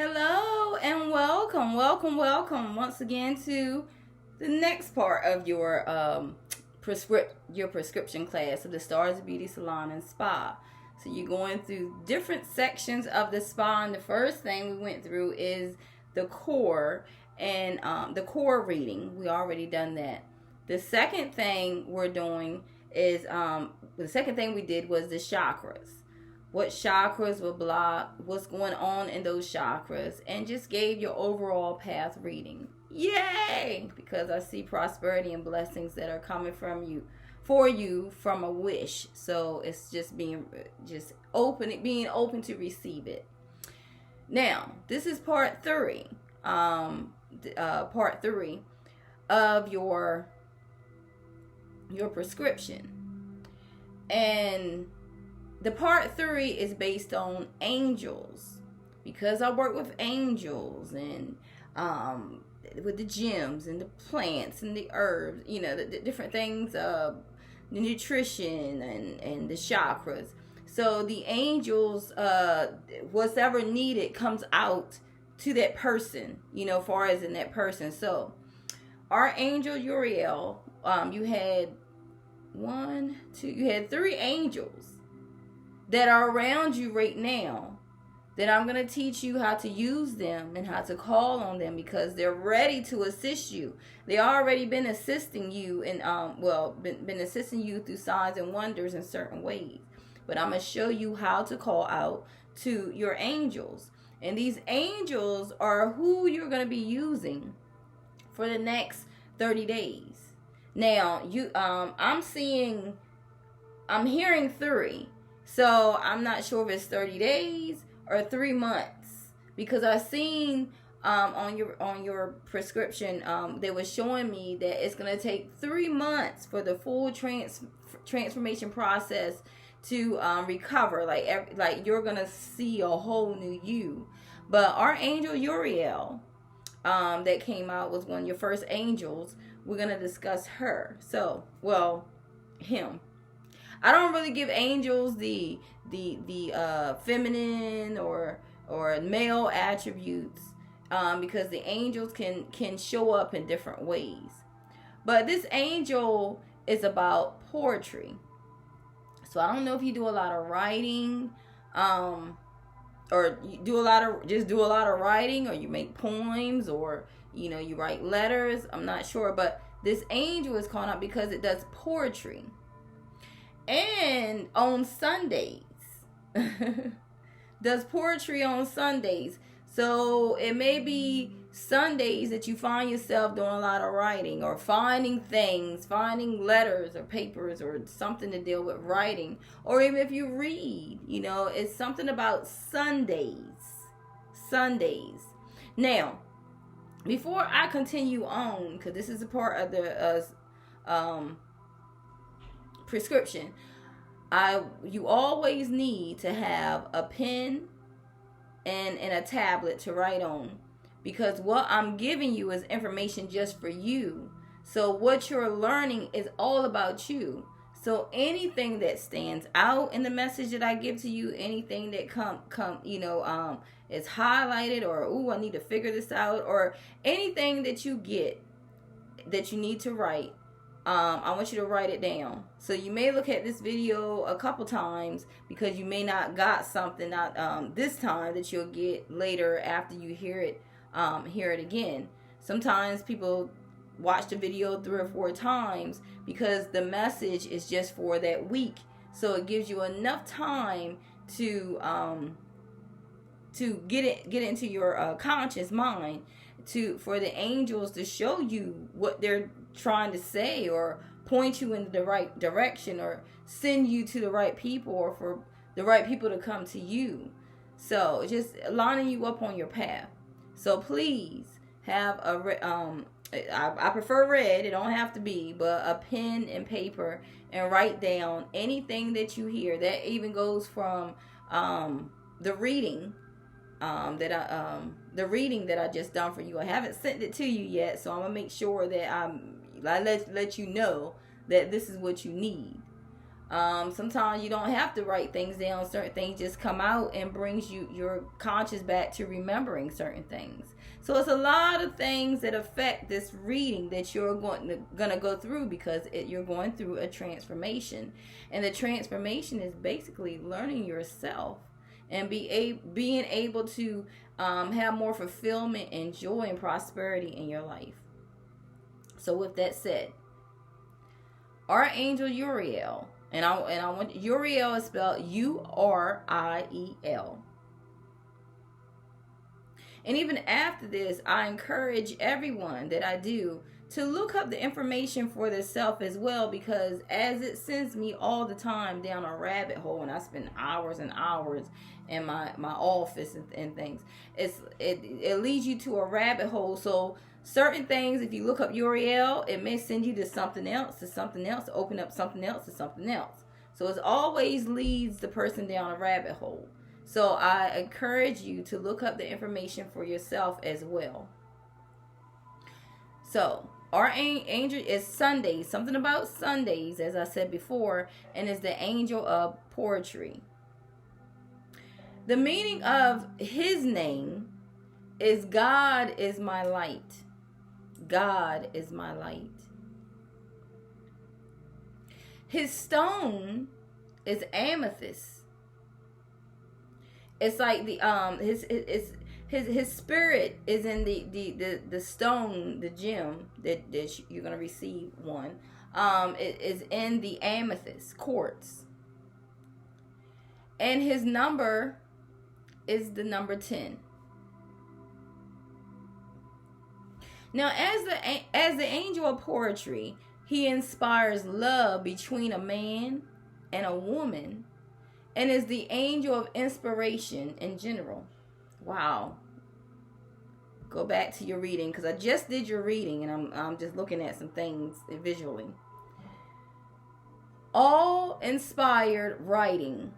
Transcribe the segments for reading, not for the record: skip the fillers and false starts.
Hello and welcome once again to the next part of your prescription class of the Stars Beauty Salon and Spa. So you're going through different sections of the spa, and the first thing we went through is the core and the core reading. We already done that. The second thing we're doing is the second thing we did was the chakras. What chakras were blocked, what's going on in those chakras, and just gave your overall path reading. Yay! Because I see prosperity and blessings that are coming from you, for you, from a wish. So it's just being open to receive it. Now, this is part 3. Part 3 of your prescription. And the part 3 is based on angels, because I work with angels and with the gems and the plants and the herbs, the different things, the nutrition and the chakras. So the angels, whatever needed comes out to that person, far as in that person. So our angel Uriel, you had 3 angels that are around you right now, that I'm going to teach you how to use them and how to call on them, because they're ready to assist you. They already been assisting you and been assisting you through signs and wonders in certain ways. But I'm going to show you how to call out to your angels. And these angels are who you're going to be using for the next 30 days. Now, I'm hearing 3. So I'm not sure if it's 30 days or 3 months, because I seen on your prescription they was showing me that it's gonna take 3 months for the full transformation process to recover. Like you're gonna see a whole new you. But our angel Uriel that came out was one of your first angels. We're gonna discuss her. So, him. I don't really give angels the feminine or male attributes, because the angels can show up in different ways. But this angel is about poetry. So I don't know if you do a lot of writing, or you do a lot of writing, or you make poems, or you write letters. I'm not sure, but this angel is called out because it does poetry. And on Sundays, does poetry on Sundays. So it may be Sundays that you find yourself doing a lot of writing, or finding letters or papers or something to deal with writing. Or even if you read, it's something about Sundays. Now, before I continue on, because this is a part of the prescription, you always need to have a pen and a tablet to write on, because what I'm giving you is information just for you. So what you're learning is all about you. So anything that stands out in the message that I give to you, anything that is highlighted, or I need to figure this out, or anything that you get that you need to write, I want you to write it down. So you may look at this video a couple times, because you may not got something out this time that you'll get later after you hear it again. Sometimes people watch the video 3 or 4 times because the message is just for that week. So it gives you enough time to get it into your conscious mind, for the angels to show you what they're trying to say, or point you in the right direction, or send you to the right people, or for the right people to come to you. So just lining you up on your path. So please have I prefer red, it don't have to be, but a pen and paper, and write down anything that you hear. That even goes from the reading that I just done for you. I haven't sent it to you yet, so I'm gonna make sure that I let you know that this is what you need. Sometimes you don't have to write things down. Certain things just come out and brings your conscious back to remembering certain things. So it's a lot of things that affect this reading that you're going to go through, because you're going through a transformation. And the transformation is basically learning yourself and being able to have more fulfillment and joy and prosperity in your life. So with that said, Archangel Uriel, and I want Uriel is spelled Uriel. And even after this, I encourage everyone that I do to look up the information for themselves as well, because as it sends me all the time down a rabbit hole, and I spend hours and hours in my office and things, it leads you to a rabbit hole. So certain things, if you look up Uriel, it may send you to something else, to open up something else, to something else. So it always leads the person down a rabbit hole. So I encourage you to look up the information for yourself as well. So our angel is Sundays, something about Sundays, as I said before, and is the angel of poetry. The meaning of his name is God is my light. God is my light. His stone is amethyst. It's like the his spirit is in the stone, the gem that you're gonna receive one. It is in the amethyst quartz, and his number is the number 10. Now, as the angel of poetry, he inspires love between a man and a woman, and is the angel of inspiration in general. Wow. Go back to your reading, because I just did your reading, and I'm just looking at some things visually. All inspired writing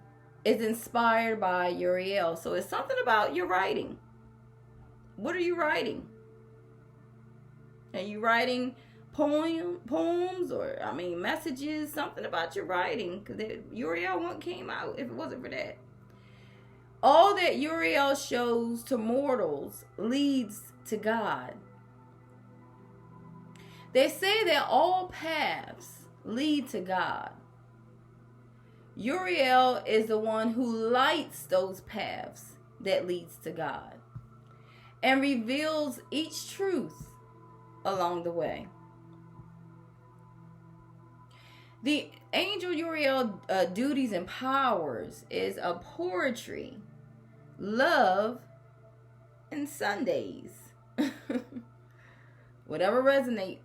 is inspired by Uriel. So it's something about your writing. What are you writing? Are you writing poems or messages? Something about your writing, because Uriel wouldn't came out if it wasn't for that. All that Uriel shows to mortals leads to God. They say that all paths lead to God. Uriel is the one who lights those paths that leads to God and reveals each truth along the way. The angel Uriel duties and powers is a poetry, love, and Sundays. Whatever resonates.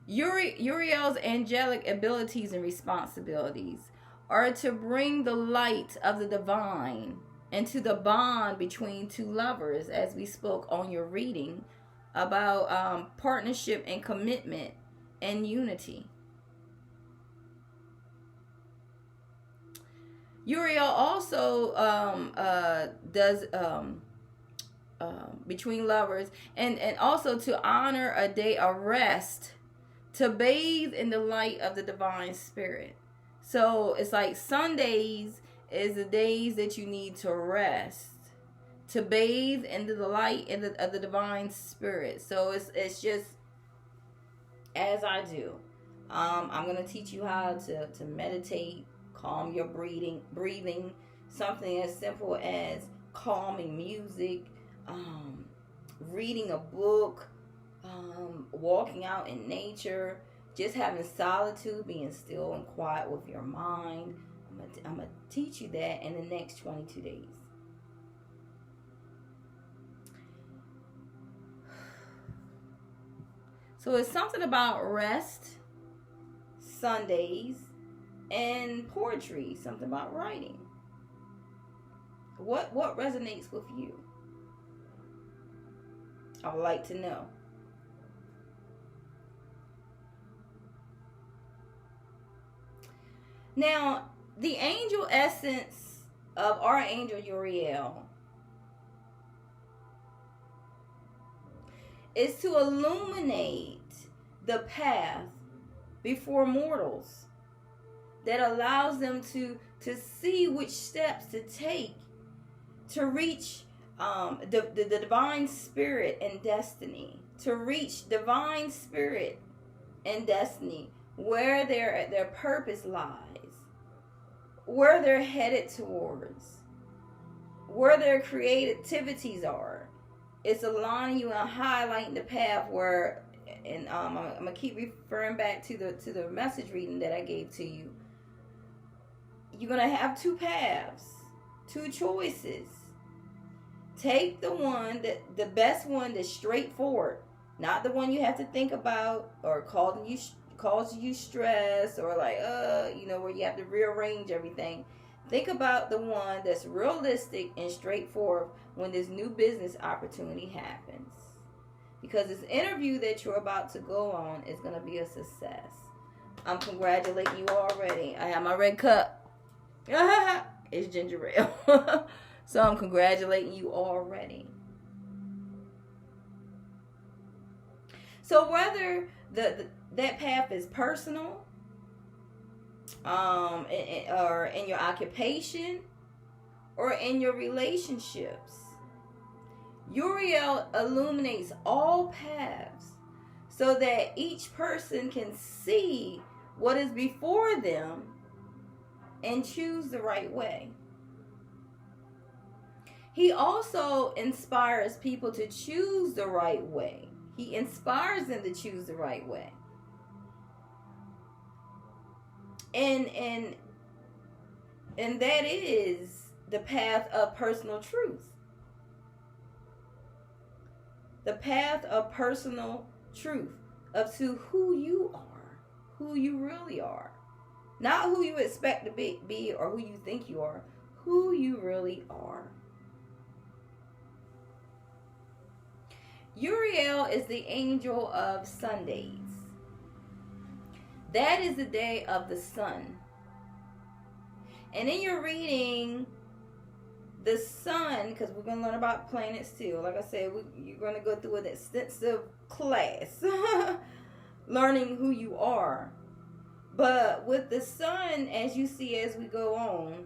Uriel's angelic abilities and responsibilities are to bring the light of the divine into the bond between two lovers, as we spoke on your reading about partnership and commitment and unity. Uriel also does between lovers, and also to honor a day of rest, to bathe in the light of the divine spirit. So it's like Sundays is the days that you need to rest, to bathe into the light of the divine spirit. So it's just as I do. I'm going to teach you how to meditate, calm your breathing, something as simple as calming music, reading a book, walking out in nature, just having solitude, being still and quiet with your mind. I'm going to teach you that in the next 22 days. So it's something about rest, Sundays, and poetry, something about writing. What resonates with you? I would like to know. Now, the angel essence of Archangel Uriel is to illuminate the path before mortals that allows them to see which steps to take to reach the divine spirit and destiny, to reach divine spirit and destiny, where their purpose lies, where they're headed towards, where their creativities are. It's aligning you and highlighting the path where, and I'm gonna keep referring back to the message reading that I gave to you. You're gonna have two paths, two choices. Take the one the best one that's straightforward, not the one you have to think about or cause you stress, or like where you have to rearrange everything. Think about the one that's realistic and straightforward when this new business opportunity happens. Because this interview that you're about to go on is going to be a success. I'm congratulating you already. I have my red cup. It's ginger ale. So I'm congratulating you already. So whether that path is personal, or in your occupation, or in your relationships, Uriel illuminates all paths so that each person can see what is before them and choose the right way. He also inspires people to choose the right way. He inspires them to choose the right way. And that is the path of personal truth. The path of personal truth, of to who you are, who you really are. Not who you expect to be or who you think you are, who you really are. Uriel is the angel of Sundays. That is the day of the sun. And in your reading, the sun, because we're going to learn about planets too. Like I said, you're going to go through an extensive class learning who you are. But with the sun, as you see as we go on,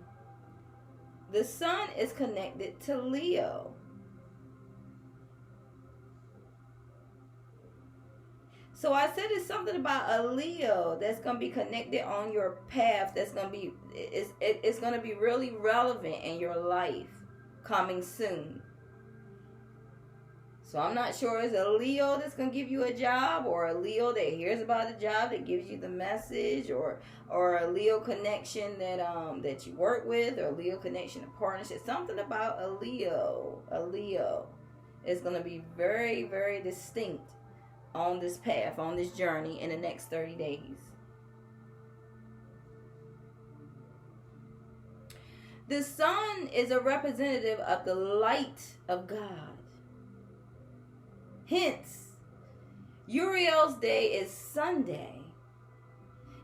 the sun is connected to Leo. So I said it's something about a Leo that's going to be connected on your path. That's going to be, it's going to be really relevant in your life coming soon. So I'm not sure it's a Leo that's going to give you a job, or a Leo that hears about the job that gives you the message, or a Leo connection that you work with, or a Leo connection of partnership. Something about a Leo. A Leo is going to be very, very distinct on this path, on this journey in the next 30 days. The sun is a representative of the light of God. Hence, Uriel's day is Sunday.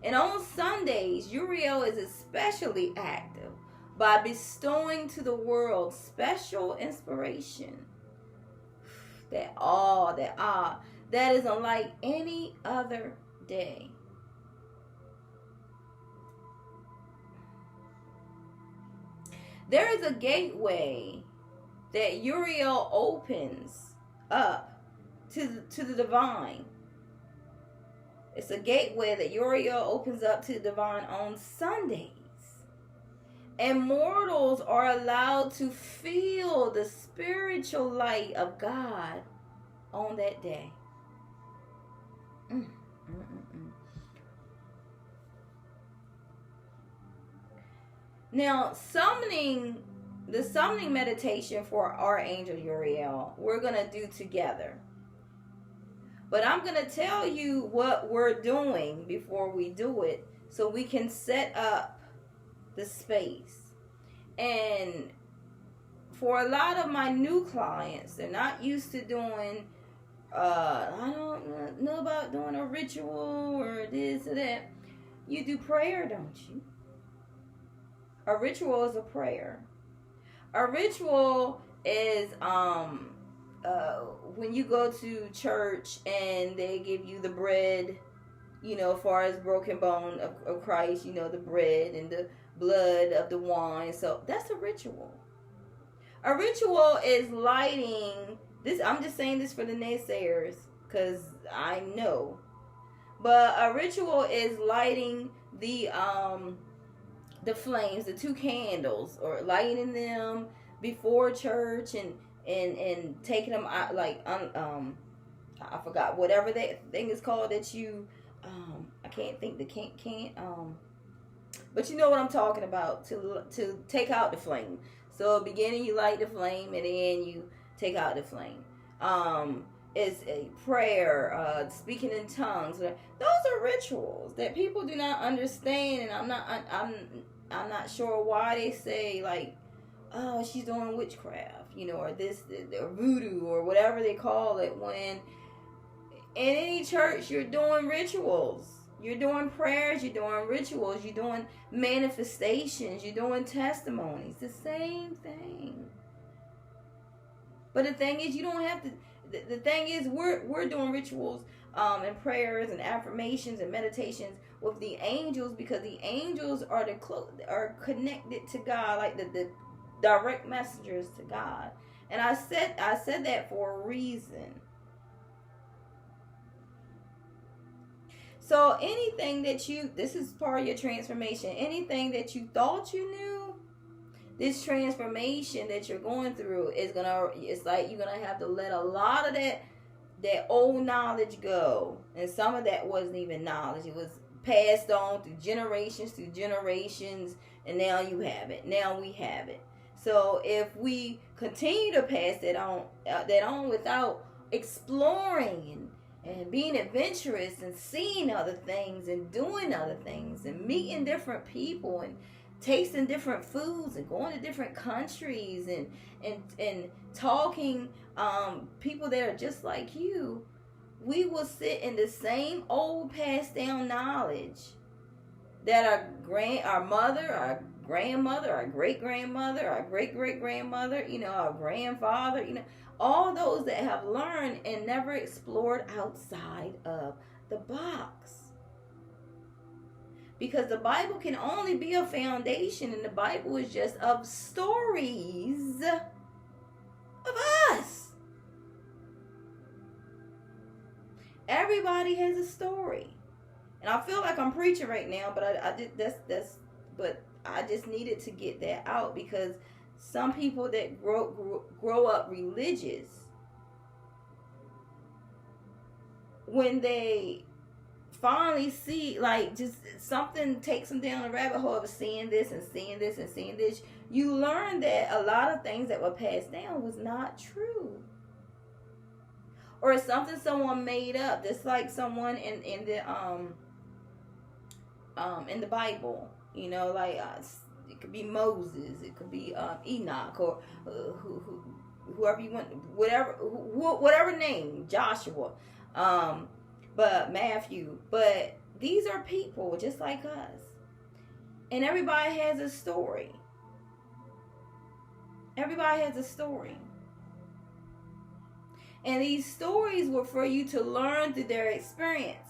And on Sundays, Uriel is especially active by bestowing to the world special inspiration. That is unlike any other day. There is a gateway that Uriel opens up to the divine. It's a gateway that Uriel opens up to the divine on Sundays. And mortals are allowed to feel the spiritual light of God on that day. Now, the summoning meditation for Archangel Uriel, we're going to do together. But I'm going to tell you what we're doing before we do it, so we can set up the space. And for a lot of my new clients, they're not used to doing, I don't know about doing a ritual or this or that. You do prayer, don't you? A ritual is a prayer. A ritual is when you go to church and they give you the bread as far as broken bone of Christ, the bread and the blood of the wine. So that's a ritual. A ritual is lighting this. I'm just saying this for the naysayers because I know. But a ritual is lighting the flames, the 2 candles, or lighting them before church and taking them out, like I forgot whatever that thing is called that you I can't think the can't but you know what I'm talking about, to take out the flame. So beginning you light the flame and then you take out the flame. It's a prayer, speaking in tongues. Those are rituals that people do not understand, and I'm not sure why they say, like, oh, she's doing witchcraft, or this, or voodoo, or whatever they call it. When in any church you're doing rituals, you're doing prayers, you're doing rituals, you're doing manifestations, you're doing testimonies, the same thing. But the thing is, you don't have to. The thing is, we're doing rituals and prayers and affirmations and meditations with the angels, because the angels are connected to God, like the direct messengers to God. And I said that for a reason. So anything that this is part of your transformation. Anything that you thought you knew, this transformation that you're going through it's like you're gonna have to let a lot of that old knowledge go. And some of that wasn't even knowledge. It was passed on through generations, and now you have it. Now we have it. So if we continue to pass that on without exploring and being adventurous and seeing other things and doing other things and meeting different people and tasting different foods and going to different countries and talking people that are just like you, we will sit in the same old passed down knowledge that our mother, our grandmother, our great-grandmother, our great-great-grandmother, our grandfather, all those that have learned and never explored outside of the box. Because the Bible can only be a foundation, and the Bible is just of stories of us. Everybody has a story. And I feel like I'm preaching right now, but but I just needed to get that out, because some people that grow up religious, when they finally see, like, just something takes them down a rabbit hole of seeing this and seeing this and seeing this, you learn that a lot of things that were passed down was not true. Or it's something someone made up. Just like someone in the Bible, like it could be Moses, it could be Enoch, or whoever you want, whatever name, Joshua, but Matthew. But these are people just like us, and everybody has a story. Everybody has a story. And these stories were for you to learn through their experience.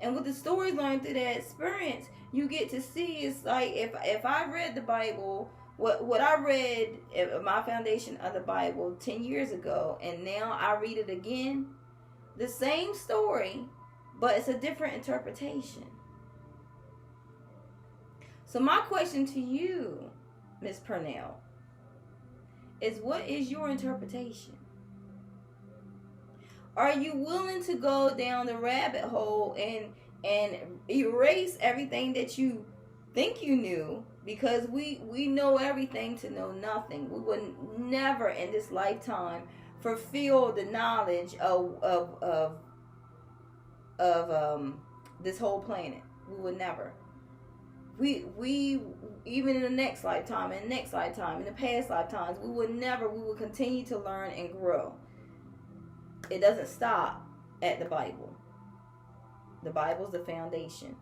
And with the stories learned through that experience, you get to see, it's like, if I read the Bible, what I read, my foundation of the Bible 10 years ago, and now I read it again, the same story, but it's a different interpretation. So my question to you, Miss Purnell, is what is your interpretation? Are you willing to go down the rabbit hole and erase everything that you think you knew? Because we know everything to know nothing. We would never in this lifetime fulfill the knowledge of this whole planet. We would never. We even in the next lifetime, in the next lifetime, in the past lifetimes, we will continue to learn and grow. It doesn't stop at the Bible. The Bible's the foundation.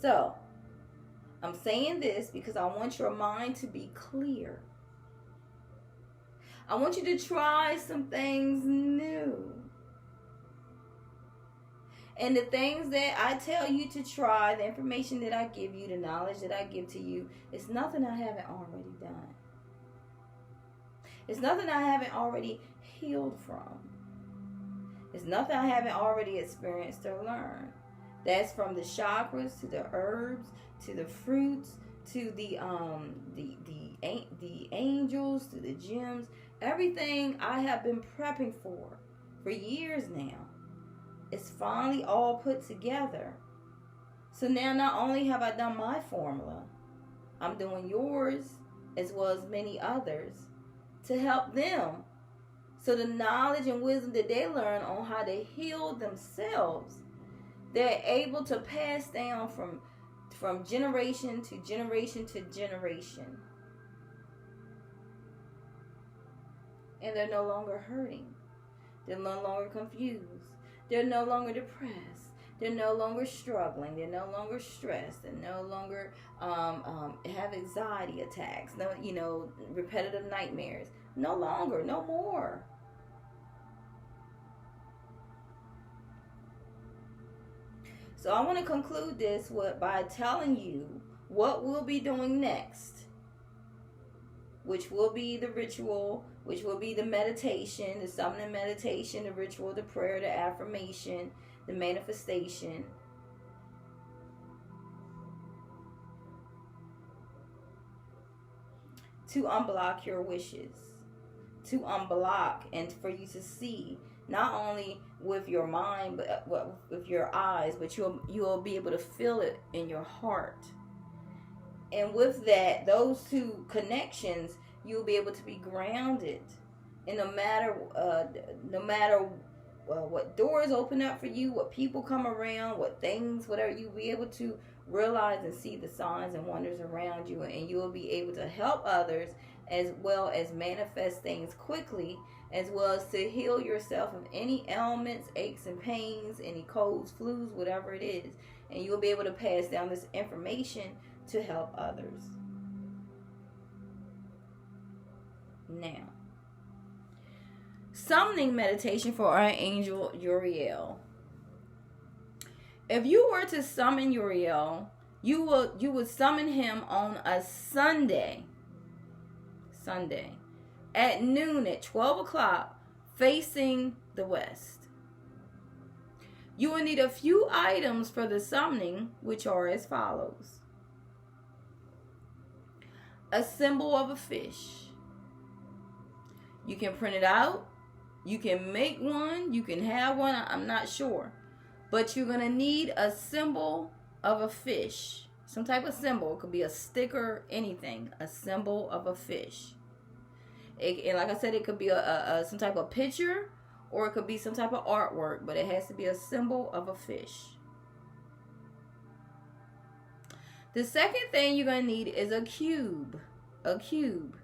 So, I'm saying this because I want your mind to be clear. I want you to try some things new. And the things that I tell you to try, the information that I give you, the knowledge that I give to you, it's nothing I haven't already done. It's nothing I haven't already healed from. It's nothing I haven't already experienced or learned. That's from the chakras to the herbs to the fruits to the angels to the gems. Everything I have been prepping for years now. It's finally all put together. So now not only have I done my formula, I'm doing yours as well as many others to help them. So the knowledge and wisdom that they learn on how to heal themselves, they're able to pass down from generation to generation to generation. And they're no longer hurting. They're no longer confused. They're no longer depressed. They're no longer struggling. They're no longer stressed. They're no longer have anxiety attacks. No, repetitive nightmares. No longer. No more. So I want to conclude this by telling you what we'll be doing next, which will be the ritual, which will be the meditation, the summoning meditation, the ritual, the prayer, the affirmation, the manifestation. To unblock your wishes. To unblock and for you to see, not only with your mind, but with your eyes, but you'll be able to feel it in your heart. And with that, those two connections, you'll be able to be grounded. And no matter what doors open up for you, what people come around, what things, whatever, you'll be able to realize and see the signs and wonders around you, and you will be able to help others as well as manifest things quickly, as well as to heal yourself of any ailments, aches and pains, any colds, flus, whatever it is. And you'll be able to pass down this information to help others. Now, summoning meditation for our angel Uriel. If you were to summon Uriel, you would summon him on a Sunday at noon at 12 o'clock facing the west. You will need a few items for the summoning, which are as follows. A symbol of a fish. You can print it out. You can make one. You can have one. I'm not sure. But you're going to need a symbol of a fish. Some type of symbol. It could be a sticker, anything. A symbol of a fish. And like I said, it could be some type of picture, or it could be some type of artwork, but it has to be a symbol of a fish. The second thing you're going to need is a cube. A cube.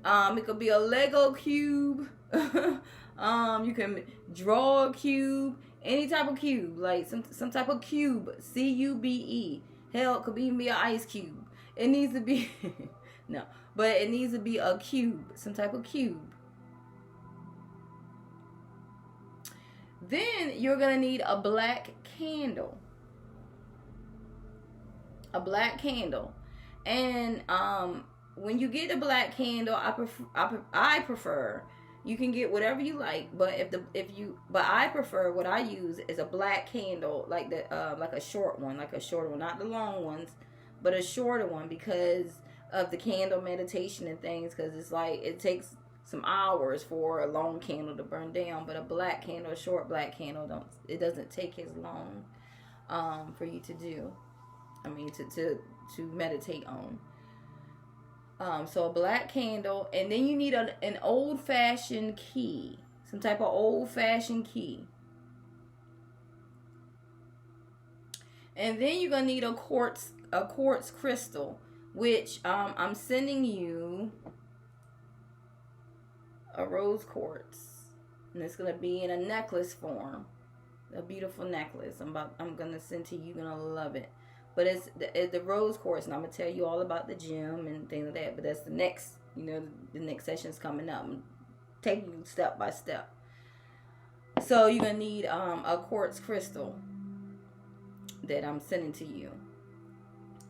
It could be a Lego cube. You can draw a cube. Any type of cube. Like some type of cube. C-U-B-E. Hell, it could even be an ice cube. It needs to be... No. But it needs to be a cube. Some type of cube. Then you're going to need a black candle. A black candle. And when you get the black candle, I prefer, you can get whatever you like, but I prefer, what I use is a black candle, like a shorter one, not the long ones, but a shorter one, because of the candle meditation and things, because it's like it takes some hours for a long candle to burn down, but a black candle, a short black candle, it doesn't take as long for you to do. I mean, to meditate on. So a black candle, and then you need an old-fashioned key, some type of old-fashioned key. And then you're gonna need a quartz crystal, which I'm sending you a rose quartz, and it's gonna be in a necklace form, a beautiful necklace. I'm gonna send to you. You're gonna love it. But it's the rose quartz, and I'm gonna tell you all about the gem and things like that. But that's the next, the next session's coming up. I'm taking you step by step. So you're going to need a quartz crystal that I'm sending to you.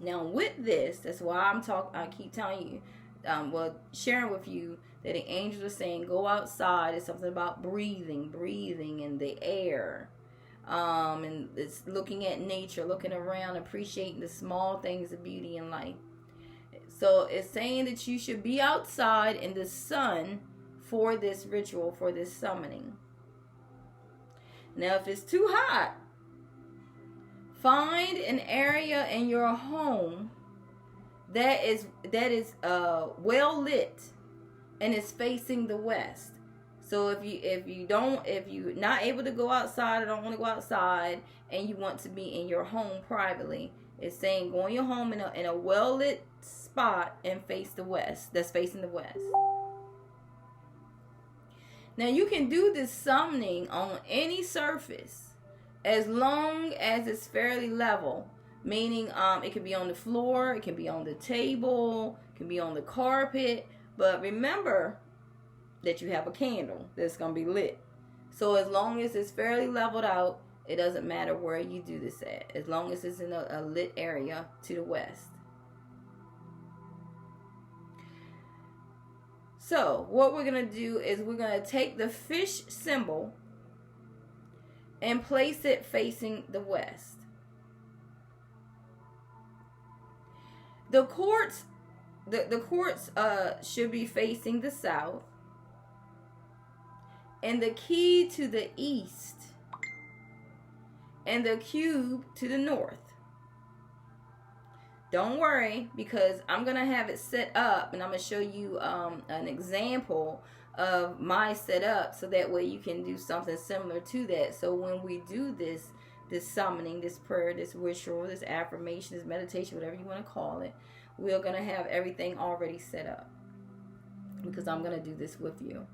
Now with this, that's why I keep telling you, sharing with you that the angels are saying go outside. It's something about breathing in the air. And it's looking at nature, looking around, appreciating the small things of beauty in life. So it's saying that you should be outside in the sun for this ritual, for this summoning. Now, if it's too hot, find an area in your home that is well lit and is facing the west. So if you're not able to go outside or don't want to go outside and you want to be in your home privately, it's saying go in your home in a well lit spot and face the west. That's facing the west. Now you can do this summoning on any surface as long as it's fairly level. Meaning it can be on the floor, it can be on the table, it can be on the carpet. But remember that you have a candle that's going to be lit. So as long as it's fairly leveled out, it doesn't matter where you do this at. As long as it's in a lit area to the west. So what we're going to do is we're going to take the fish symbol and place it facing the west. The quartz should be facing the south. And the key to the east. And the cube to the north. Don't worry, because I'm going to have it set up and I'm going to show you an example of my setup so that way you can do something similar to that. So when we do this summoning, this prayer, this ritual, this affirmation, this meditation, whatever you want to call it, we're going to have everything already set up because I'm going to do this with you.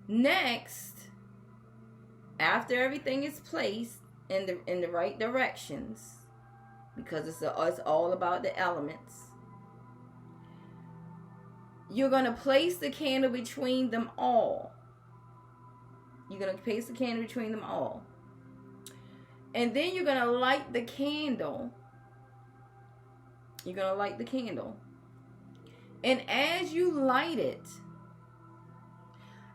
Next, after everything is placed in the right directions, because it's all about the elements, you're going to place the candle between them all. You're going to place the candle between them all. And then you're going to light the candle. You're going to light the candle. And as you light it,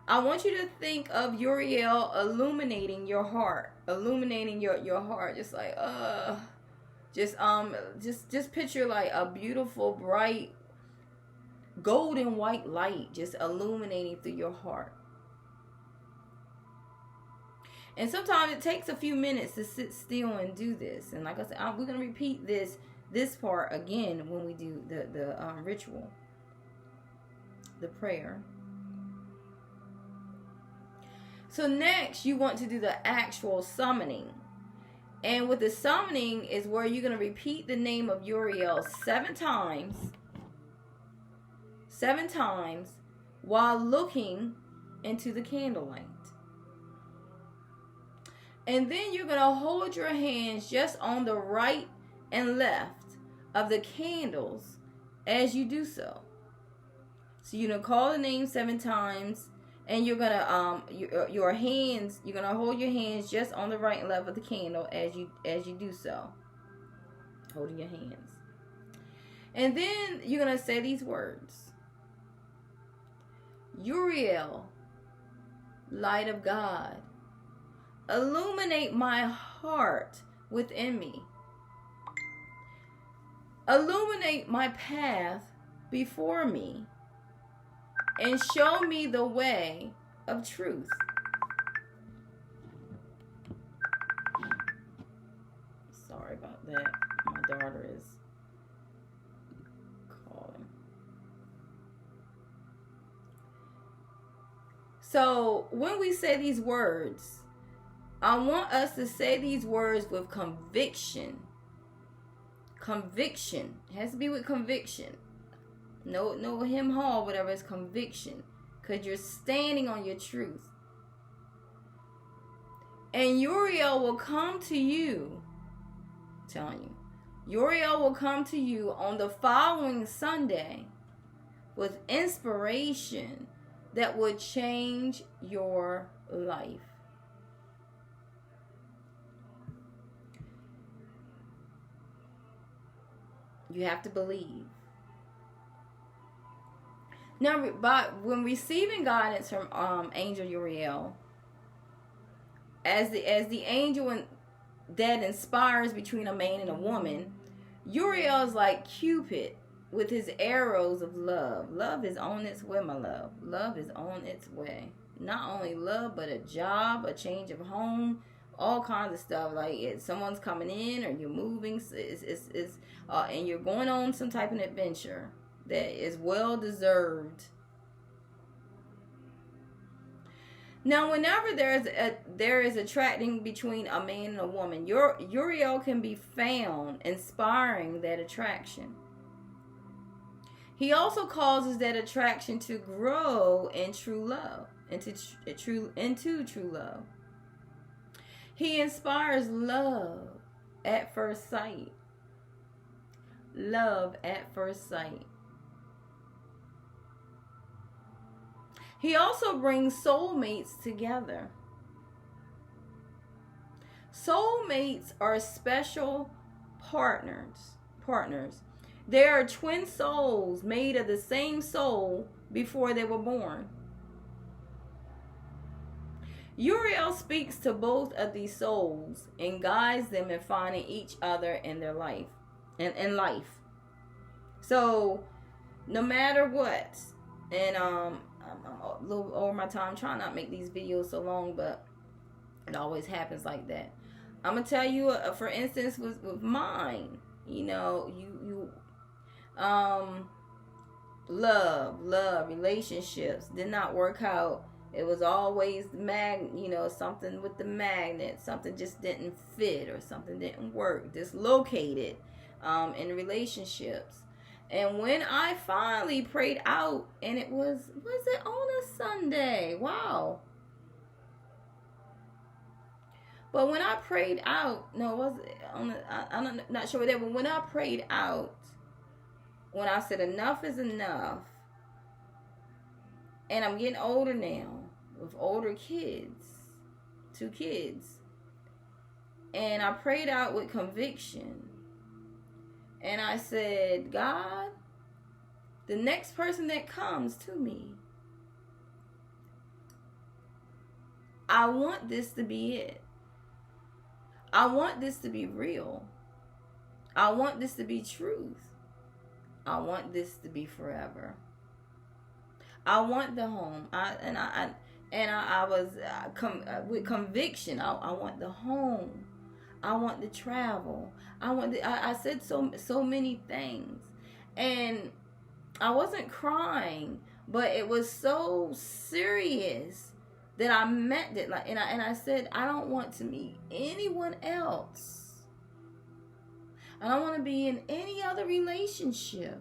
I want you to think of Uriel illuminating your heart. Illuminating your heart. Just like, just picture like a beautiful, bright, golden white light just illuminating through your heart. And sometimes it takes a few minutes to sit still and do this. And like I said, we're going to repeat this part again when we do the ritual, the prayer. So next, you want to do the actual summoning. And with the summoning is where you're going to repeat the name of Uriel 7 times. 7 times while looking into the candlelight. And then you're going to hold your hands just on the right and left of the candles as you do so. So you're going to call the name 7 times. And you're going to, your hands, you're going to hold your hands just on the right and left of the candle as you do so. Holding your hands. And then you're going to say these words. Uriel, light of God, illuminate my heart within me. Illuminate my path before me. And show me the way of truth. Sorry about that. My daughter is calling. So when we say these words, I want us to say these words with conviction. Conviction. It has to be with conviction. No him haw, whatever, it's conviction. Because you're standing on your truth. And Uriel will come to you. I'm telling you. Uriel will come to you on the following Sunday with inspiration that would change your life. You have to believe. Now, when receiving guidance from Angel Uriel, as the angel that inspires between a man and a woman, Uriel is like Cupid with his arrows of love. Love is on its way, my love. Love is on its way. Not only love, but a job, a change of home, all kinds of stuff. Like someone's coming in, or you're moving, and you're going on some type of adventure that is well deserved. Now, whenever there is attracting between a man and a woman, Uriel can be found inspiring that attraction. He also causes that attraction to grow in true love, into true love. He inspires love at first sight. Love at first sight. He also brings soulmates together. Soulmates are special partners. They are twin souls made of the same soul before they were born. Uriel speaks to both of these souls and guides them in finding each other in their life. In life. So, no matter what, and I'm a little over my time, trying not to make these videos so long, but it always happens like that. I'm gonna tell you, for instance, with mine, you love relationships did not work out. It was always something with the magnet, something just didn't fit, or something didn't work, dislocated in relationships. And when I finally prayed out, and it was it on a Sunday? Wow. But when I prayed out, was it on I'm not sure what that, but when I prayed out, when I said enough is enough, and I'm getting older now, with older kids, 2 kids, and I prayed out with conviction. And I said, God, the next person that comes to me, I want this to be it. I want this to be real. I want this to be truth. I want this to be forever. I want the home. I was with conviction. I want the home. I want the travel. I said so many things, and I wasn't crying, but it was so serious that I meant it. And I said, I don't want to meet anyone else. I don't want to be in any other relationship.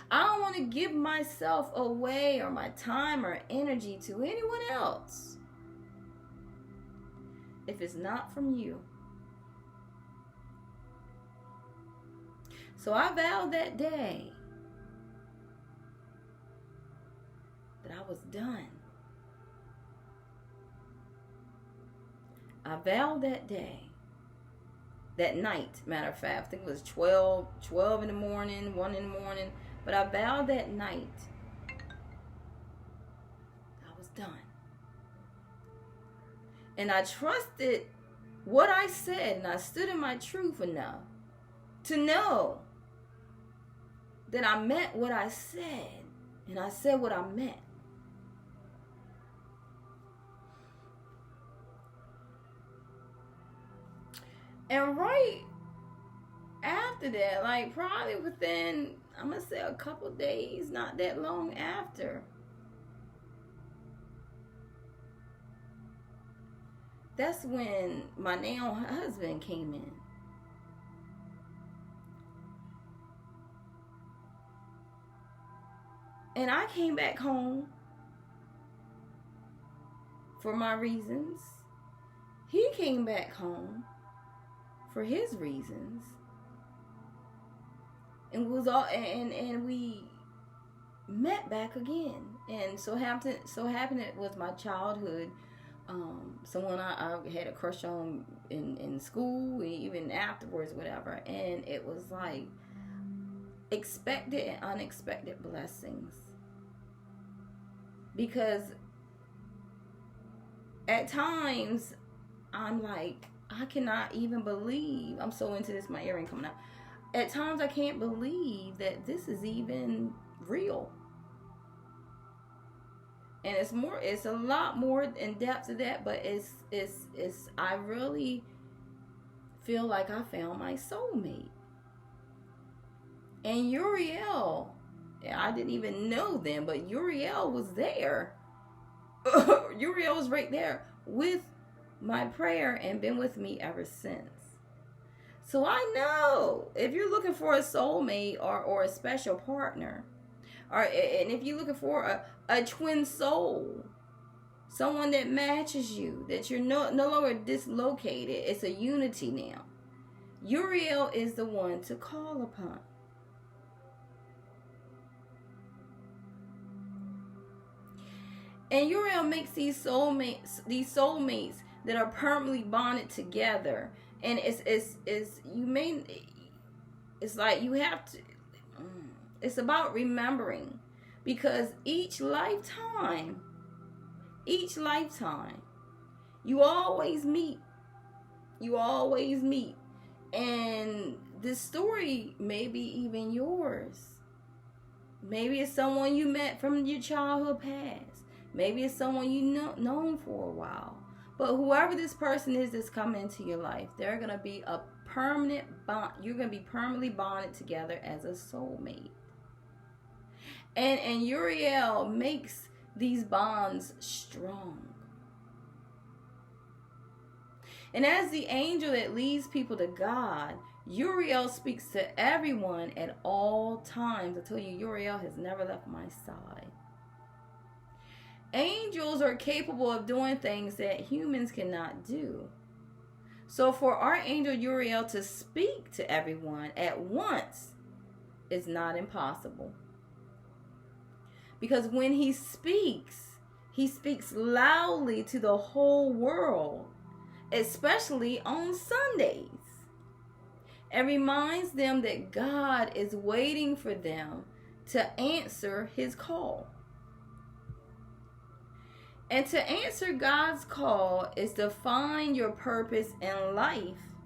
I don't want to give myself away, or my time or energy, to anyone else if it's not from you. So I vowed that day that I was done. I vowed that day, that night, matter of fact, I think it was 12 in the morning, 1 in the morning, but I vowed that night I was done. And I trusted what I said, and I stood in my truth enough to know that I meant what I said, and I said what I meant. And right after that, like probably within, I'm going to say a couple days, not that long after, that's when my now husband came in. And I came back home for my reasons. He came back home for his reasons. And was all and we met back again. And so happened it was my childhood. Someone I had a crush on in school, even afterwards, whatever. And it was like expected and unexpected blessings. Because at times I'm like, I cannot even believe, I'm so into this, my earring coming out. At times I can't believe that this is even real. And it's a lot more in depth to that, but I really feel like I found my soulmate. And Uriel, I didn't even know them, but Uriel was there. Uriel was right there with my prayer and been with me ever since. So I know if you're looking for a soulmate or a special partner, and if you're looking for a twin soul, someone that matches you, that you're no longer dislocated, it's a unity now. Uriel is the one to call upon. And Uriel makes these soulmates that are permanently bonded together. And it's like you have to, it's about remembering, because each lifetime, you always meet. And this story may be even yours. Maybe it's someone you met from your childhood past. Maybe it's someone known for a while. But whoever this person is that's coming into your life, they're going to be a permanent bond. You're going to be permanently bonded together as a soulmate. And Uriel makes these bonds strong. And as the angel that leads people to God, Uriel speaks to everyone at all times. I tell you, Uriel has never left my side. Angels are capable of doing things that humans cannot do. So for our angel Uriel to speak to everyone at once is not impossible. Because when he speaks loudly to the whole world, especially on Sundays, and reminds them that God is waiting for them to answer his call. And to answer God's call is to find your purpose in life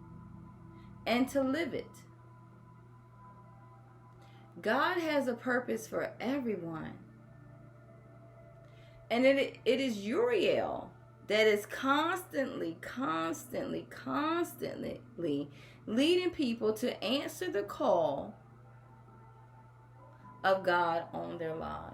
and to live it. God has a purpose for everyone. And it is Uriel that is constantly leading people to answer the call of God on their lives.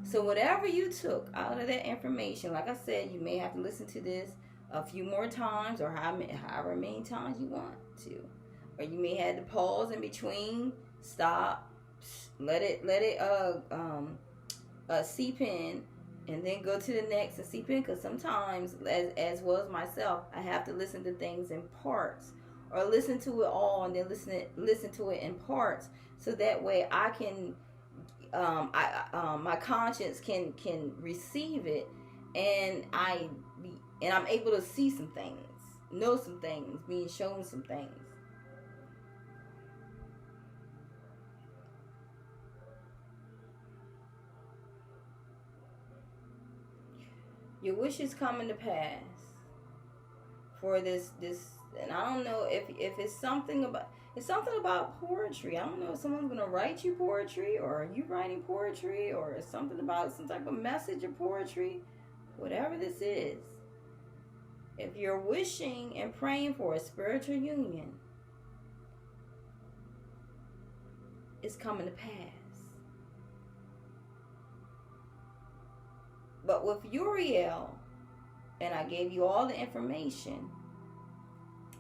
So whatever you took out of that information, like I said, you may have to listen to this a few more times, or however many times you want to. Or you may have to pause in between, stop, let it seep in, and then go to the next and seep in. Because sometimes, as well as myself, I have to listen to things in parts, or listen to it all and then listen to it in parts, so that way I can, my conscience can receive it, and I'm able to see some things, know some things, being shown some things. Your wish is coming to pass for this, and I don't know if it's something about poetry. I don't know if someone's gonna write you poetry, or are you writing poetry, or something about some type of message of poetry. Whatever this is, if you're wishing and praying for a spiritual union, it's coming to pass. But with Uriel, and I gave you all the information,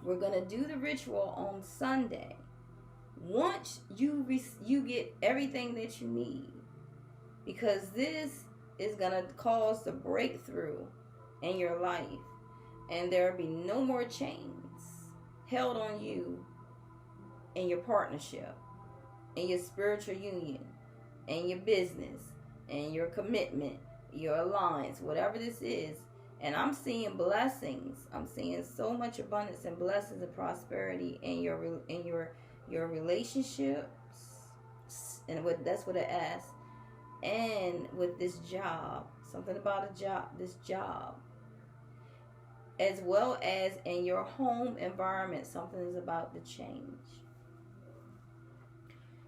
we're going to do the ritual on Sunday. Once you get everything that you need, because this is going to cause the breakthrough in your life. And there will be no more chains held on you in your partnership, in your spiritual union, in your business, in your commitment, your alliance, whatever this is. And I'm seeing blessings. I'm seeing so much abundance and blessings and prosperity in your relationships, and that's what it asks. And with this job, something about this job, as well as in your home environment, something is about to change.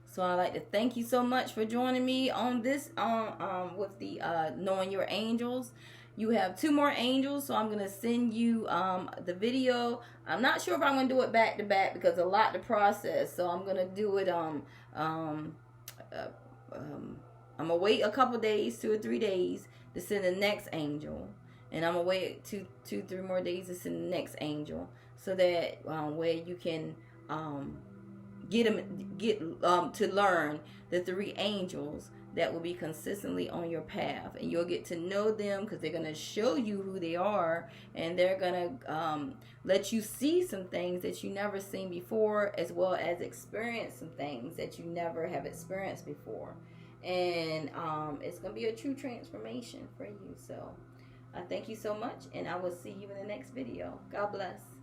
So I'd like to thank you so much for joining me on this with the Knowing Your Angels. You have 2 more angels, so I'm going to send you the video. I'm not sure if I'm going to do it back to back because a lot to process. So I'm going to do it I'm going to wait a couple days, 2 or 3 days to send the next angel. And I'm going to wait 2, 3 more days to send the next angel, so that where you can get to learn the 3 angels that will be consistently on your path, and you'll get to know them because they're going to show you who they are, and they're going to let you see some things that you never seen before, as well as experience some things that you never have experienced before. And it's going to be a true transformation for you. So I thank you so much, and I will see you in the next video. God bless.